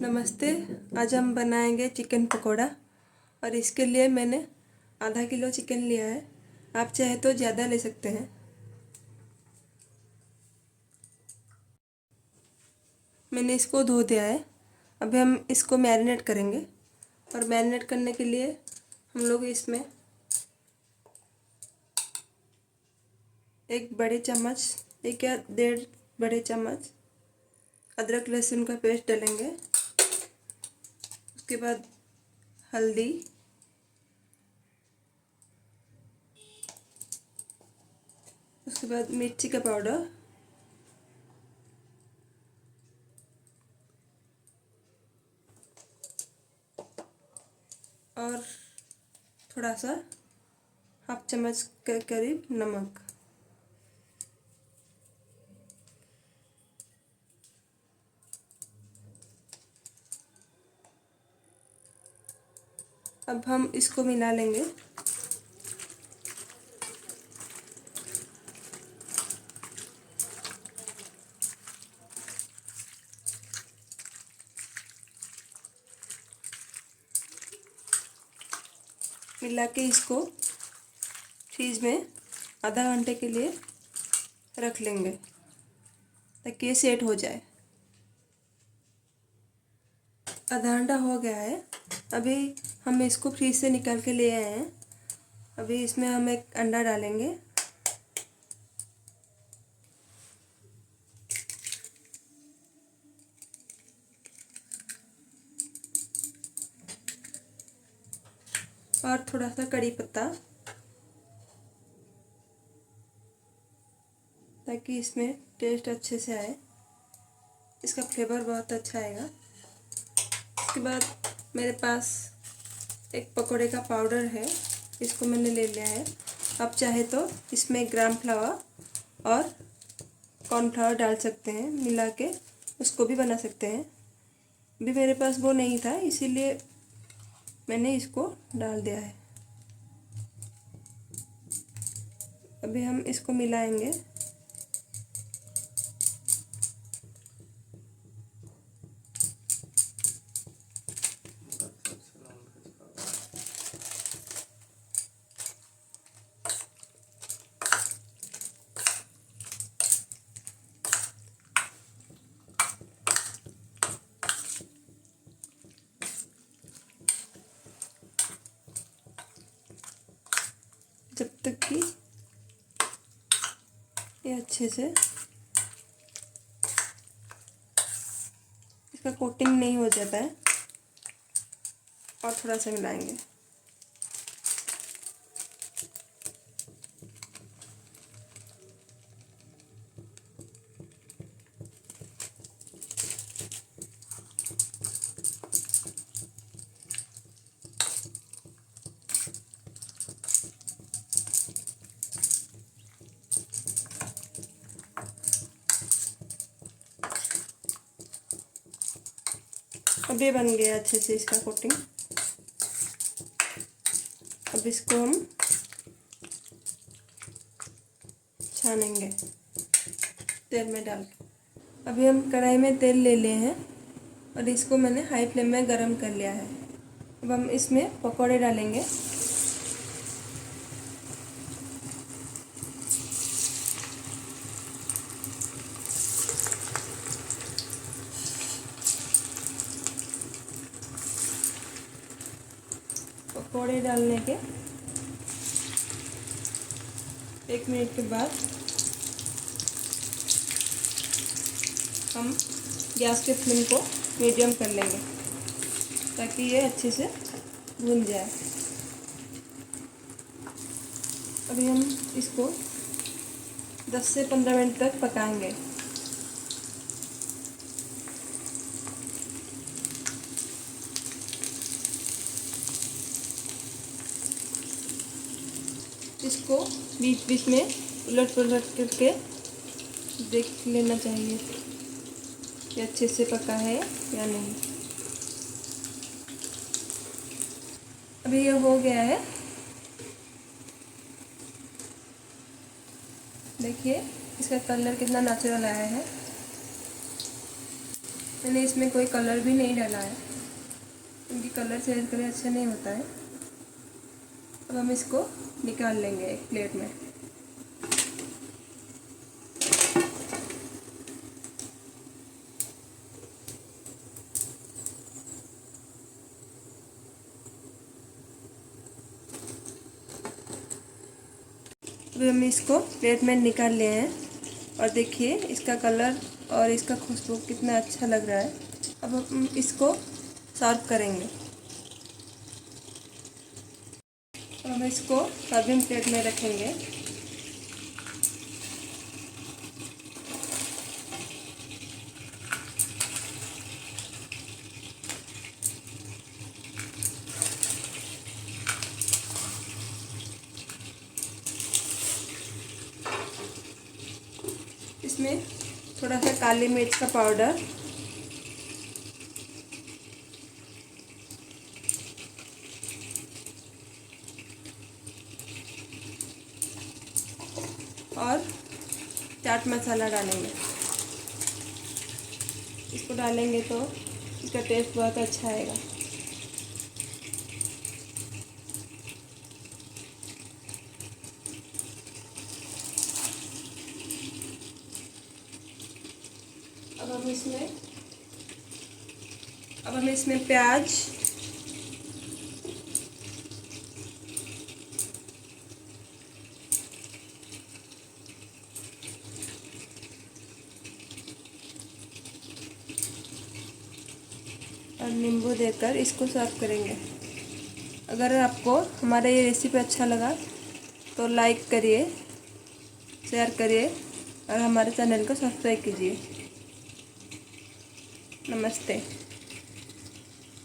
नमस्ते। आज हम बनाएंगे चिकन पकोड़ा और इसके लिए मैंने आधा किलो चिकन लिया है। आप चाहे तो ज़्यादा ले सकते हैं। मैंने इसको धो दिया है। अभी हम इसको मैरिनेट करेंगे और मैरिनेट करने के लिए हम लोग इसमें एक बड़े चम्मच, एक या 1.5 बड़े चम्मच अदरक लहसुन का पेस्ट डालेंगे। उसके बाद हल्दी, उसके बाद मिर्ची का पाउडर, और थोड़ा सा हाफ चम्मच के करीब नमक। अब हम इसको मिला लेंगे। मिला के इसको फ्रीज में आधा घंटे के लिए रख लेंगे ताकि ये सेट हो जाए। आधा घंटा हो गया है। अभी हम इसको फ्रीज से निकाल के ले आए हैं। अभी इसमें हम एक अंडा डालेंगे और थोड़ा सा कड़ी पत्ता, ताकि इसमें टेस्ट अच्छे से आए। इसका फ्लेवर बहुत अच्छा आएगा। उसके बाद मेरे पास एक पकोड़े का पाउडर है, इसको मैंने ले लिया है। आप चाहे तो इसमें ग्राम फ्लावर और कॉर्नफ्लावर डाल सकते हैं, मिला के उसको भी बना सकते हैं। अभी मेरे पास वो नहीं था, इसीलिए मैंने इसको डाल दिया है। अभी हम इसको मिलाएंगे। जब तक कि ये अच्छे से इसका कोटिंग नहीं हो जाता है, और थोड़ा सा मिलाएंगे। अब ये बन गया अच्छे से इसका कोटिंग। अब इसको हम छानेंगे तेल में डाल के। अभी हम कढ़ाई में तेल ले लिए हैं और इसको मैंने हाई फ्लेम में गरम कर लिया है। अब हम इसमें पकोड़े डालेंगे। पकोड़े डालने के 1 मिनट के बाद हम गैस के फ्लेम को मीडियम कर लेंगे ताकि ये अच्छे से भुन जाए। अभी हम इसको 10 से 15 मिनट तक पकाएंगे। इसको बीच बीच में उलट पलट करके देख लेना चाहिए कि अच्छे से पका है या नहीं। अभी ये हो गया है। देखिए इसका कलर कितना नेचुरल आया है। मैंने इसमें कोई कलर भी नहीं डाला है क्योंकि कलर सेहत के लिए अच्छा नहीं होता है। अब हम इसको निकाल लेंगे एक प्लेट में। अभी हम इसको प्लेट में निकाल लिए हैं और देखिए इसका कलर और इसका खुशबू कितना अच्छा लग रहा है। अब हम इसको सर्व करेंगे। अब हम इसको सर्विंग प्लेट में रखेंगे। इसमें थोड़ा सा काली मिर्च का पाउडर, और चाट मसाला डालेंगे। इसको डालेंगे तो इसका टेस्ट बहुत अच्छा आएगा। अब हम इसमें प्याज, और नींबू देकर इसको सर्व करेंगे। अगर आपको हमारा ये रेसिपी अच्छा लगा तो लाइक करिए, शेयर करिए और हमारे चैनल को सब्सक्राइब कीजिए। नमस्ते।